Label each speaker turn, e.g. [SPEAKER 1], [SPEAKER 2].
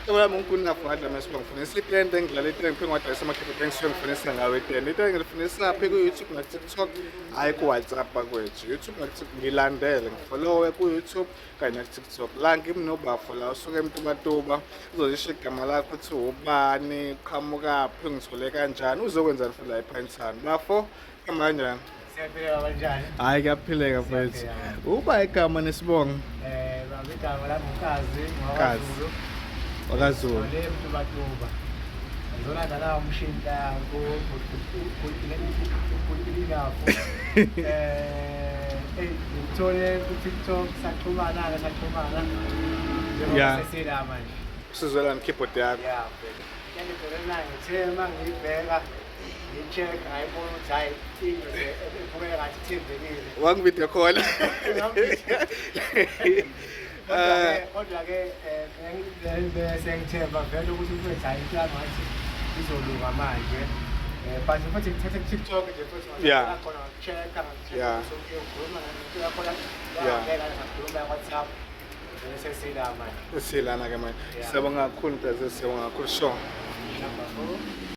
[SPEAKER 1] Wala mong kunafunda mesibongo ngifunisa itende ngidlala itende ngiphe ngiwadayisa amakhipha engisuke ngifunisa ngawo itende. Into engilifunisa apha ku-YouTube naku-TikTok hhayi ku-WhatsApp bakwethu. YouTube ngilandele ngifollowe ku-YouTube kanye naku-TikTok. La ngimi nobafo la usuke emtubatuba uzosho igama lakho uthi ubani uqhamukaphi ngithole kanjani uzokwenzani futhi la ePinetown. Bafo igama kanjani?
[SPEAKER 2] Siyaphila kanjani?
[SPEAKER 1] Hhayi kuyaphileka mfethu. Uba igama nesibongo
[SPEAKER 2] Baba igama lami uKazi
[SPEAKER 1] Kazi. wakaZulu.
[SPEAKER 2] Le mtubatuba. Ngizolanda la umshinta ku-kulinafu. Ngithole ku-TikTok saxhumana.
[SPEAKER 1] Yeah.
[SPEAKER 2] Sesila manje.
[SPEAKER 1] Usizwelani keyboard yakho?
[SPEAKER 2] Yeah. Ngiyangibhekela ngithe mangiyibheka ngi-check ayibona ukuthi hayi ivuke ngathi ithembekile.
[SPEAKER 1] Wangibide khona.
[SPEAKER 2] Kodwa-ke sengithemba vele ukuthi mfethu hayi inhlanga ngathi izolunga manje. But futhi ngithethe ku-TikTok nje futhi
[SPEAKER 1] Yeah.
[SPEAKER 2] khona check-a
[SPEAKER 1] Yeah.
[SPEAKER 2] ngikhuluma ngakhona
[SPEAKER 1] Yeah.
[SPEAKER 2] ngakhuluma ku-WhatsApp sesila manje.
[SPEAKER 1] Silana ke manje.
[SPEAKER 2] Yeah.
[SPEAKER 1] Siyabonga kakhulu mfethu, siyabonga kakhulu sure.
[SPEAKER 2] Number 4